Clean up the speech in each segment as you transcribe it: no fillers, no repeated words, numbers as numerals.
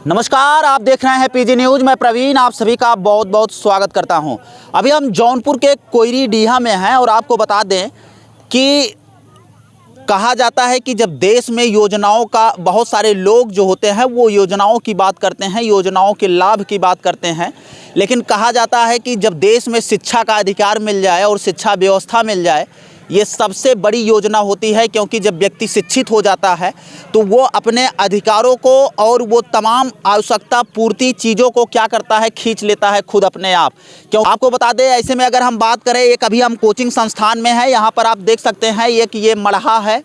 नमस्कार, आप देख रहे हैं पीजी न्यूज़। मैं प्रवीण आप सभी का बहुत बहुत स्वागत करता हूं। अभी हम जौनपुर के कोयरीडीहा में हैं और आपको बता दें कि कहा जाता है कि जब देश में योजनाओं का बहुत सारे लोग जो होते हैं वो योजनाओं की बात करते हैं, योजनाओं के लाभ की बात करते हैं, लेकिन कहा जाता है कि जब देश में शिक्षा का अधिकार मिल जाए और शिक्षा व्यवस्था मिल जाए, ये सबसे बड़ी योजना होती है। क्योंकि जब व्यक्ति शिक्षित हो जाता है तो वो अपने अधिकारों को और वो तमाम आवश्यकता पूर्ति चीज़ों को क्या करता है, खींच लेता है खुद अपने आप। क्यों आपको बता दें, ऐसे में अगर हम बात करें, एक अभी हम कोचिंग संस्थान में हैं, यहाँ पर आप देख सकते हैं एक ये मढ़हा है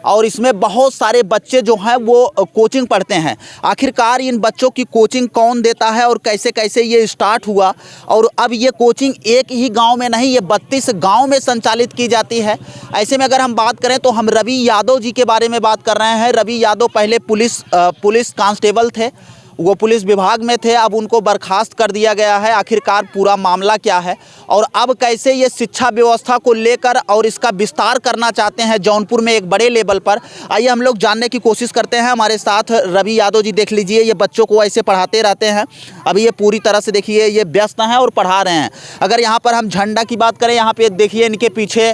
और इसमें बहुत सारे बच्चे जो हैं वो कोचिंग पढ़ते हैं। आखिरकार इन बच्चों की कोचिंग कौन देता है और कैसे कैसे ये स्टार्ट हुआ, और अब ये कोचिंग एक ही गांव में नहीं, ये 32 गांव में संचालित की जाती है। ऐसे में अगर हम बात करें तो हम रवि यादव जी के बारे में बात कर रहे हैं। रवि यादव पहले पुलिस कांस्टेबल थे, वो पुलिस विभाग में थे, अब उनको बर्खास्त कर दिया गया है। आखिरकार पूरा मामला क्या है और अब कैसे ये शिक्षा व्यवस्था को लेकर और इसका विस्तार करना चाहते हैं जौनपुर में एक बड़े लेवल पर, आइए हम लोग जानने की कोशिश करते हैं। हमारे साथ रवि यादव जी, देख लीजिए ये बच्चों को ऐसे पढ़ाते रहते हैं। अभी ये पूरी तरह से देखिए ये व्यस्त हैं और पढ़ा रहे हैं। अगर यहाँ पर हम झंडा की बात करें, यहाँ पे देखिए इनके पीछे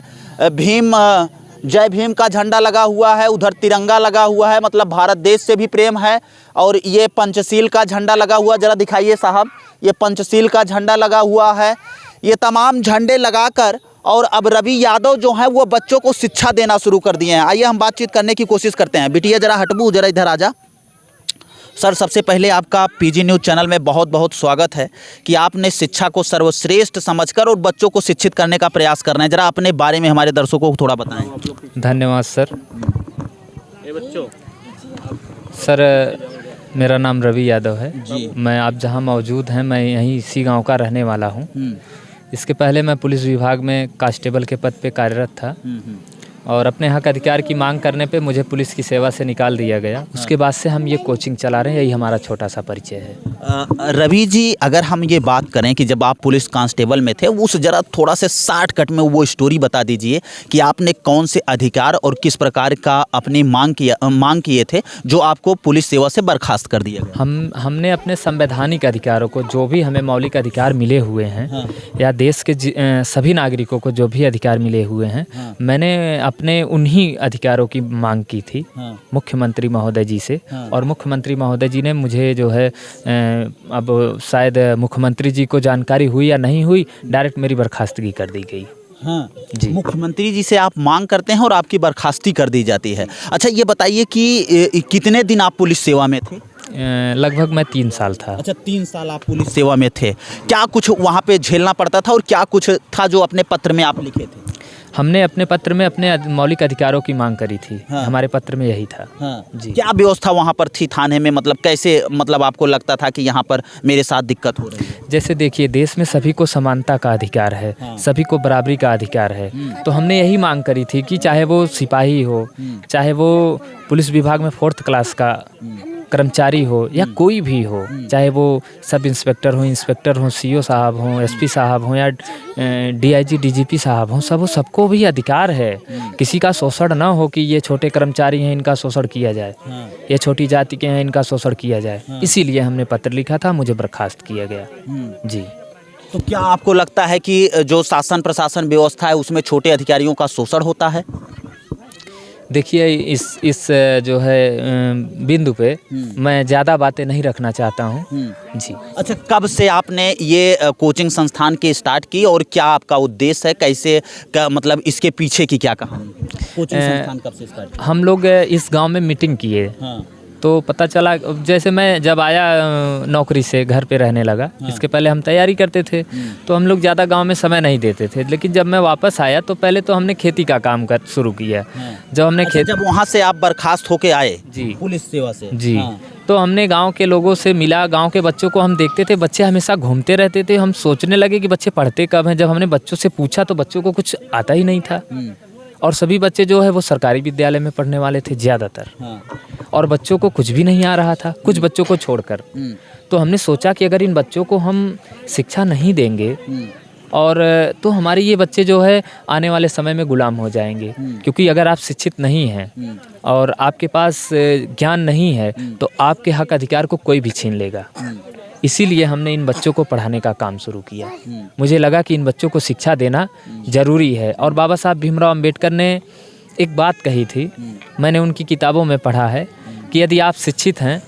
जय भीम का झंडा लगा हुआ है, उधर तिरंगा लगा हुआ है, मतलब भारत देश से भी प्रेम है। और ये पंचशील का झंडा लगा हुआ, ज़रा दिखाइए साहब, ये पंचशील का झंडा लगा हुआ है। ये तमाम झंडे लगाकर और अब रवि यादव जो हैं वो बच्चों को शिक्षा देना शुरू कर दिए हैं। आइए हम बातचीत करने की कोशिश करते हैं। बिटिया ज़रा हटबू, ज़रा इधर आ जा। सर, सबसे पहले आपका पीजी न्यूज़ चैनल में बहुत बहुत स्वागत है कि आपने शिक्षा को सर्वश्रेष्ठ समझकर और बच्चों को शिक्षित करने का प्रयास कर रहे हैं। ज़रा अपने बारे में हमारे दर्शकों को थोड़ा बताएं। धन्यवाद सर। सर, मेरा नाम रवि यादव है जी। मैं आप जहां मौजूद हैं, मैं यहीं इसी गांव का रहने वाला हूं। इसके पहले मैं पुलिस विभाग में कांस्टेबल के पद पे कार्यरत था और अपने हक अधिकार की मांग करने पे मुझे पुलिस की सेवा से निकाल दिया गया। उसके बाद से हम ये कोचिंग चला रहे हैं, यही हमारा छोटा सा परिचय है। रवि जी, अगर हम ये बात करें कि जब आप पुलिस कांस्टेबल में थे, उस ज़रा थोड़ा से शॉर्टकट में वो स्टोरी बता दीजिए कि आपने कौन से अधिकार और किस प्रकार का अपनी मांग किए थे जो आपको पुलिस सेवा से बर्खास्त कर दिया गया। हमने अपने संवैधानिक अधिकारों को, जो भी हमें मौलिक अधिकार मिले हुए हैं या देश के सभी नागरिकों को जो भी अधिकार मिले हुए हैं, मैंने अपने उन्हीं अधिकारों की मांग की थी मुख्यमंत्री महोदय जी से। और मुख्यमंत्री महोदय जी ने मुझे जो है, अब शायद मुख्यमंत्री जी को जानकारी हुई या नहीं हुई, डायरेक्ट मेरी बर्खास्तगी कर दी गई। हाँ जी, मुख्यमंत्री जी से आप मांग करते हैं और आपकी बर्खास्ती कर दी जाती है। अच्छा, ये बताइए कि कितने दिन आप पुलिस सेवा में थे? लगभग मैं 3 साल था। अच्छा, 3 साल आप पुलिस सेवा में थे। क्या कुछ वहाँ पे झेलना पड़ता था और क्या कुछ था जो अपने पत्र में आप लिखे थे? हमने अपने पत्र में अपने मौलिक अधिकारों की मांग करी थी। हमारे पत्र में यही था। जी। क्या व्यवस्था वहाँ पर थी थाने में, मतलब कैसे, मतलब आपको लगता था कि यहाँ पर मेरे साथ दिक्कत हो रही है? जैसे देखिए, देश में सभी को समानता का अधिकार है, सभी को बराबरी का अधिकार है। तो हमने यही मांग करी थी कि चाहे वो सिपाही हो, चाहे वो पुलिस विभाग में 4th क्लास का कर्मचारी हो या कोई भी हो, चाहे वो सब इंस्पेक्टर हो, सीओ साहब हो, एसपी साहब हो या डीआईजी डीजीपी साहब हो, सबको भी अधिकार है। किसी का शोषण ना हो कि ये छोटे कर्मचारी हैं, इनका शोषण किया जाए, ये छोटी जाति के हैं, इनका शोषण किया जाए। इसीलिए हमने पत्र लिखा था, मुझे बर्खास्त किया गया। जी। तो क्या आपको लगता है कि जो शासन प्रशासन व्यवस्था है उसमें छोटे अधिकारियों का शोषण होता है? देखिए, इस जो है बिंदु पे मैं ज़्यादा बातें नहीं रखना चाहता हूँ। जी। अच्छा, कब से आपने ये कोचिंग संस्थान की स्टार्ट की और क्या आपका उद्देश्य है, कैसे का, मतलब इसके पीछे की क्या कहानी? कोचिंग संस्थान कब से स्टार्ट? हम लोग इस गांव में मीटिंग किए। तो पता चला, जैसे मैं जब आया नौकरी से घर पे रहने लगा, इसके पहले हम तैयारी करते थे तो हम लोग ज़्यादा गांव में समय नहीं देते थे। लेकिन जब मैं वापस आया तो पहले तो हमने खेती का काम शुरू किया। जब वहाँ से आप बर्खास्त होके आए जी पुलिस सेवा से? जी। तो हमने गांव के लोगों से मिला, गांव के बच्चों को हम देखते थे, बच्चे हमेशा घूमते रहते थे। हम सोचने लगे कि बच्चे पढ़ते कब हैं। जब हमने बच्चों से पूछा तो बच्चों को कुछ आता ही नहीं था। और सभी बच्चे जो है वो सरकारी विद्यालय में पढ़ने वाले थे ज़्यादातर। और बच्चों को कुछ भी नहीं आ रहा था, कुछ बच्चों को छोड़कर। तो हमने सोचा कि अगर इन बच्चों को हम शिक्षा नहीं देंगे और तो हमारे ये बच्चे जो है आने वाले समय में गुलाम हो जाएंगे, क्योंकि अगर आप शिक्षित नहीं हैं और आपके पास ज्ञान नहीं है तो आपके हक अधिकार को कोई भी छीन लेगा। इसीलिए हमने इन बच्चों को पढ़ाने का काम शुरू किया। मुझे लगा कि इन बच्चों को शिक्षा देना ज़रूरी है। और बाबा साहब भीमराव अंबेडकर ने एक बात कही थी, मैंने उनकी किताबों में पढ़ा है कि यदि आप शिक्षित हैं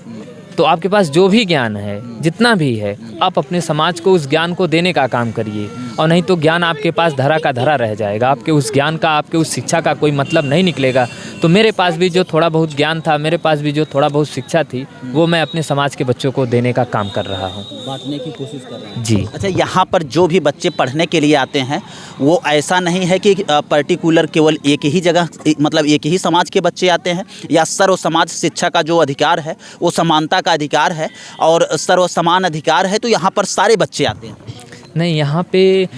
तो आपके पास जो भी ज्ञान है, जितना भी है, आप अपने समाज को उस ज्ञान को देने का काम करिए, और नहीं तो ज्ञान आपके पास धरा का धरा रह जाएगा। आपके उस ज्ञान का, आपके उस शिक्षा का कोई मतलब नहीं निकलेगा। तो मेरे पास भी जो थोड़ा बहुत ज्ञान था, मेरे पास भी जो थोड़ा बहुत शिक्षा थी, वो मैं अपने समाज के बच्चों को देने का काम कर रहा हूँ, बांटने की कोशिश कर रहे हैं जी। अच्छा, यहाँ पर जो भी बच्चे पढ़ने के लिए आते हैं वो ऐसा नहीं है कि पर्टिकुलर केवल एक ही जगह, मतलब एक ही समाज के बच्चे आते हैं, या सर्व समाज शिक्षा का जो अधिकार है वो समानता का अधिकार है और सर्व समान अधिकार है, तो यहाँ पर सारे बच्चे आते हैं? नहीं, यहाँ पे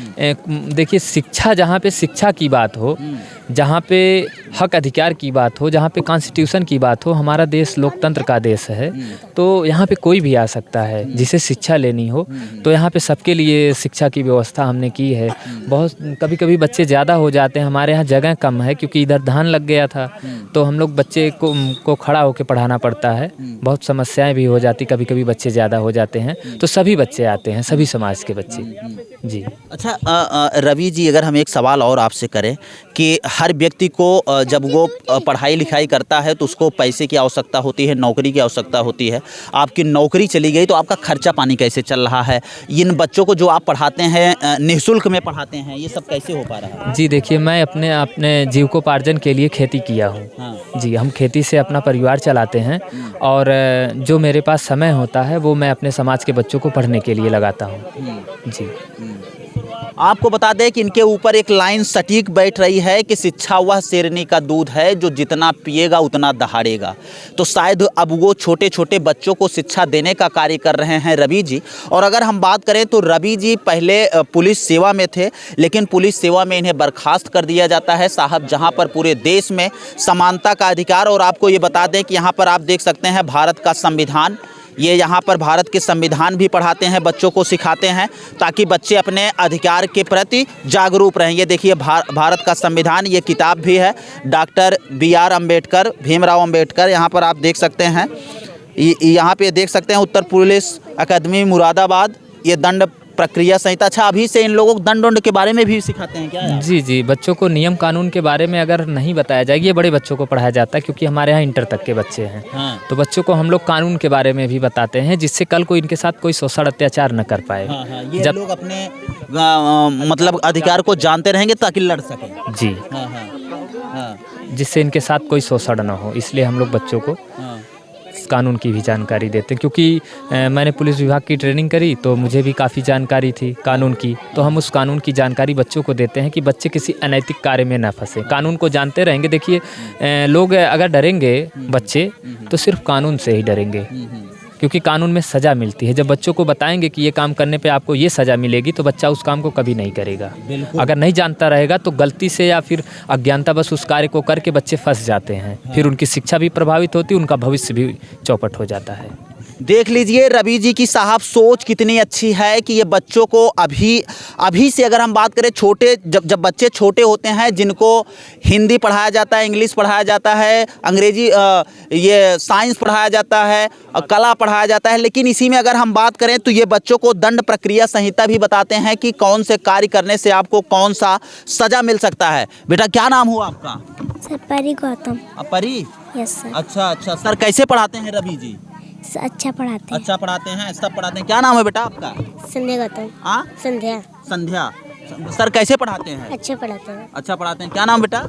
देखिए, शिक्षा, जहाँ पे शिक्षा की बात हो, जहाँ पे हक अधिकार की बात हो, जहाँ पे कॉन्स्टिट्यूशन की बात हो, हमारा देश लोकतंत्र का देश है, तो यहाँ पे कोई भी आ सकता है जिसे शिक्षा लेनी हो। तो यहाँ पे सबके लिए शिक्षा की व्यवस्था हमने की है। बहुत कभी कभी बच्चे ज़्यादा हो जाते हैं, हमारे यहाँ जगह कम है क्योंकि इधर धान लग गया था, तो हम लोग बच्चे को खड़ा होकर पढ़ाना पड़ता है। बहुत समस्याएं भी हो जाती, कभी कभी बच्चे ज़्यादा हो जाते हैं, तो सभी बच्चे आते हैं, सभी समाज के बच्चे जी। अच्छा रवि जी, अगर हम एक सवाल और आपसे करें कि हर व्यक्ति को जब वो पढ़ाई लिखाई करता है तो उसको पैसे की आवश्यकता होती है, नौकरी की आवश्यकता होती है। आपकी नौकरी चली गई तो आपका खर्चा पानी कैसे चल रहा है? इन बच्चों को जो आप पढ़ाते हैं, निःशुल्क में पढ़ाते हैं, ये सब कैसे हो पा रहा है? जी देखिए, मैं अपने जीविकोपार्जन के लिए खेती किया हूँ। हाँ। जी, हम खेती से अपना परिवार चलाते हैं, और जो मेरे पास समय होता है वो मैं अपने समाज के बच्चों को पढ़ने के लिए लगाता हूँ जी। आपको बता दें कि इनके ऊपर एक लाइन सटीक बैठ रही है कि शिक्षा वह शेरनी का दूध है जो जितना पिएगा उतना दहाड़ेगा। तो शायद अब वो छोटे छोटे बच्चों को शिक्षा देने का कार्य कर रहे हैं रवि जी। और अगर हम बात करें तो रवि जी पहले पुलिस सेवा में थे, लेकिन पुलिस सेवा में इन्हें बर्खास्त कर दिया जाता है साहब, जहां पर पूरे देश में समानता का अधिकार। और आपको ये बता दें कि यहाँ पर आप देख सकते हैं भारत का संविधान, ये यहाँ पर भारत के संविधान भी पढ़ाते हैं, बच्चों को सिखाते हैं ताकि बच्चे अपने अधिकार के प्रति जागरूक रहें। ये देखिए भारत का संविधान, ये किताब भी है, डॉक्टर BR अम्बेडकर, भीमराव अम्बेडकर। यहाँ पर आप देख सकते हैं, यहाँ पे देख सकते हैं उत्तर पुलिस अकादमी मुरादाबाद, ये दंड प्रक्रिया संहिता। अच्छा, अभी से इन लोगों को दंड के बारे में भी सिखाते हैं क्या? जी जी, बच्चों को नियम कानून के बारे में अगर नहीं बताया जाएगा, ये बड़े बच्चों को पढ़ाया जाता है क्योंकि हमारे यहाँ इंटर तक के बच्चे हैं। हाँ। तो बच्चों को हम लोग कानून के बारे में भी बताते हैं, जिससे कल को इनके साथ कोई शोषण अत्याचार न कर पाए। हाँ, हाँ, ये लोग अपने मतलब अधिकार को जानते रहेंगे ताकि लड़ सकें। जी हाँ, हाँ, हाँ, जिससे इनके साथ कोई शोषण न हो, इसलिए हम लोग बच्चों को हाँ। कानून की भी जानकारी देते हैं। क्योंकि मैंने पुलिस विभाग की ट्रेनिंग करी तो मुझे भी काफ़ी जानकारी थी कानून की, तो हम उस कानून की जानकारी बच्चों को देते हैं कि बच्चे किसी अनैतिक कार्य में ना फंसे। कानून को जानते रहेंगे। देखिए, लोग अगर डरेंगे बच्चे तो सिर्फ कानून से ही डरेंगे, क्योंकि कानून में सज़ा मिलती है। जब बच्चों को बताएंगे कि ये काम करने पे आपको ये सज़ा मिलेगी तो बच्चा उस काम को कभी नहीं करेगा। अगर नहीं जानता रहेगा तो गलती से या फिर अज्ञानता बस उस कार्य को करके बच्चे फंस जाते हैं। फिर उनकी शिक्षा भी प्रभावित होती है, उनका भविष्य भी चौपट हो जाता है। देख लीजिए रवि जी की साहब सोच कितनी अच्छी है कि ये बच्चों को अभी से अगर हम बात करें, छोटे जब बच्चे छोटे होते हैं, जिनको हिंदी पढ़ाया जाता है, इंग्लिश पढ़ाया जाता है, अंग्रेजी ये साइंस पढ़ाया जाता है, कला पढ़ाया जाता है, लेकिन इसी में अगर हम बात करें तो ये बच्चों को दंड प्रक्रिया संहिता भी बताते हैं कि कौन से कार्य करने से आपको कौन सा सजा मिल सकता है। बेटा क्या नाम हुआ आपका? सर परी गौतम। परी? Yes sir. अच्छा, सर कैसे पढ़ाते हैं रवि जी? अच्छा पढ़ाते हैं। अच्छा पढ़ाते हैं, सब पढ़ाते हैं। क्या नाम है बेटा आपका? संध्या गौतम। हाँ, संध्या। सर कैसे पढ़ाते हैं? अच्छा पढ़ाते हैं। अच्छा पढ़ाते हैं। क्या नाम बेटा?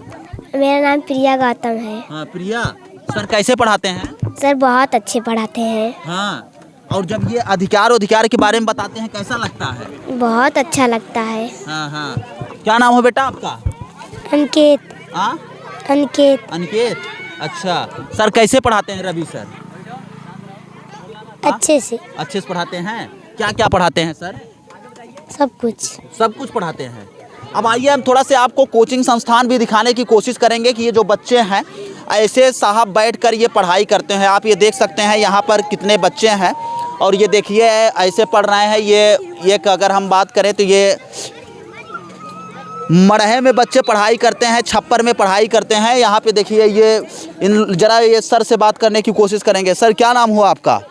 मेरा नाम प्रिया गौतम है। हाँ प्रिया। सर कैसे पढ़ाते हैं? सर बहुत अच्छे पढ़ाते हैं। हाँ, और जब ये अधिकार के बारे में बताते हैं कैसा लगता है? बहुत अच्छा लगता है। हाँ हाँ। क्या नाम है बेटा आपका? अनिकेत। हाँ, अनिकेत। अच्छा, सर कैसे पढ़ाते हैं रवि सर? अच्छे से पढ़ाते हैं। क्या क्या पढ़ाते हैं सर? सब कुछ पढ़ाते हैं। अब आइए हम थोड़ा से आपको कोचिंग संस्थान भी दिखाने की कोशिश करेंगे कि ये जो बच्चे हैं ऐसे साहब बैठकर ये पढ़ाई करते हैं। आप ये देख सकते हैं यहाँ पर कितने बच्चे हैं, और ये देखिए ऐसे पढ़ रहे हैं। ये अगर हम बात करें तो ये मड़हे में बच्चे पढ़ाई करते हैं, छप्पर में पढ़ाई करते हैं। यहाँ पे देखिए ये जरा ये सर से बात करने की कोशिश करेंगे। सर क्या नाम हुआ आपका?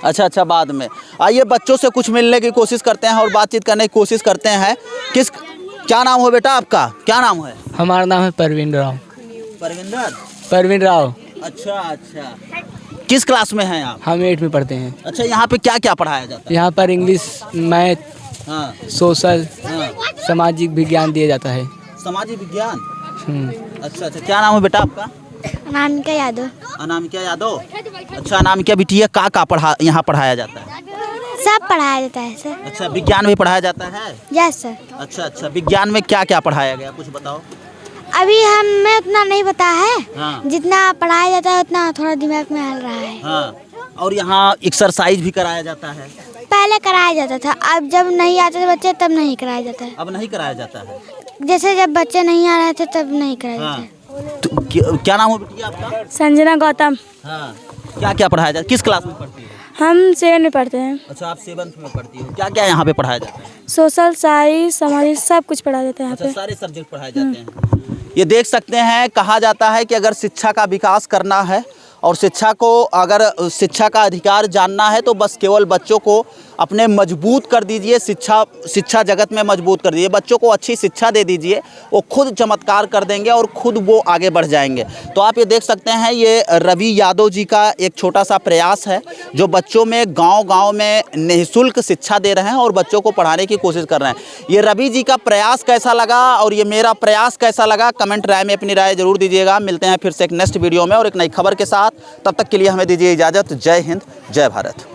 अच्छा, बाद में आइए बच्चों से कुछ मिलने की कोशिश करते हैं और बातचीत करने की कोशिश करते हैं। क्या नाम हो बेटा आपका? क्या नाम है? हमारा नाम है परवीन राव। परवीन राव। अच्छा, किस क्लास में हैं आप? हम 8 में पढ़ते हैं। अच्छा, यहाँ पे क्या क्या पढ़ाया जाता है? यहाँ पर इंग्लिश, मैथ, हाँ, सोशल, हाँ। सामाजिक विज्ञान दिया जाता है। सामाजिक विज्ञान। अच्छा, क्या नाम है बेटा आपका? अनामिका यादव। अनामिका यादव। अच्छा, अनामिका बिटिया का यहाँ पढ़ाया जाता है? सब पढ़ाया जाता है सर। अच्छा, विज्ञान भी पढ़ाया जाता है? Yes sir. अच्छा, विज्ञान में क्या क्या पढ़ाया गया, कुछ बताओ। अभी हमें उतना नहीं पता है। हाँ। जितना पढ़ाया जाता है उतना थोड़ा दिमाग में हल रहा है। हाँ, और यहाँ एक्सरसाइज भी कराया जाता है? पहले कराया जाता था, अब जब नहीं आते थे बच्चे तब नहीं कराया जाता है। अब नहीं कराया जाता है? जैसे जब बच्चे नहीं आ रहे थे तब नहीं कराया हाँ। जाता है। तो क्या नाम है बिटिया आपका? संजना गौतम। हाँ, क्या क्या पढ़ाया जाता है? किस क्लास में पढ़ती हो? हम 7 में पढ़ते हैं। अच्छा, आप 7th में पढ़ती हो। क्या क्या यहाँ पे पढ़ाया जाता है? सोशल, साइंस, सामाजिक सब कुछ पढ़ा जाता है यहाँ अच्छा, पे। सारे सब्जेक्ट पढ़ाए जाते हैं। ये देख सकते हैं, कहा जाता है कि अगर शिक्षा का विकास करना है और अगर शिक्षा का अधिकार जानना है तो बस केवल बच्चों को अपने मजबूत कर दीजिए, शिक्षा जगत में मजबूत कर दीजिए। बच्चों को अच्छी शिक्षा दे दीजिए, वो खुद चमत्कार कर देंगे और खुद वो आगे बढ़ जाएंगे। तो आप ये देख सकते हैं, ये रवि यादव जी का एक छोटा सा प्रयास है जो बच्चों में गांव-गांव में निःशुल्क शिक्षा दे रहे हैं और बच्चों को पढ़ाने की कोशिश कर रहे हैं। ये रवि जी का प्रयास कैसा लगा और ये मेरा प्रयास कैसा लगा, कमेंट राय में अपनी राय जरूर दीजिएगा। मिलते हैं फिर से एक नेक्स्ट वीडियो में और एक नई खबर के साथ। तब तक के लिए हमें दीजिए इजाज़त। जय हिंद, जय भारत।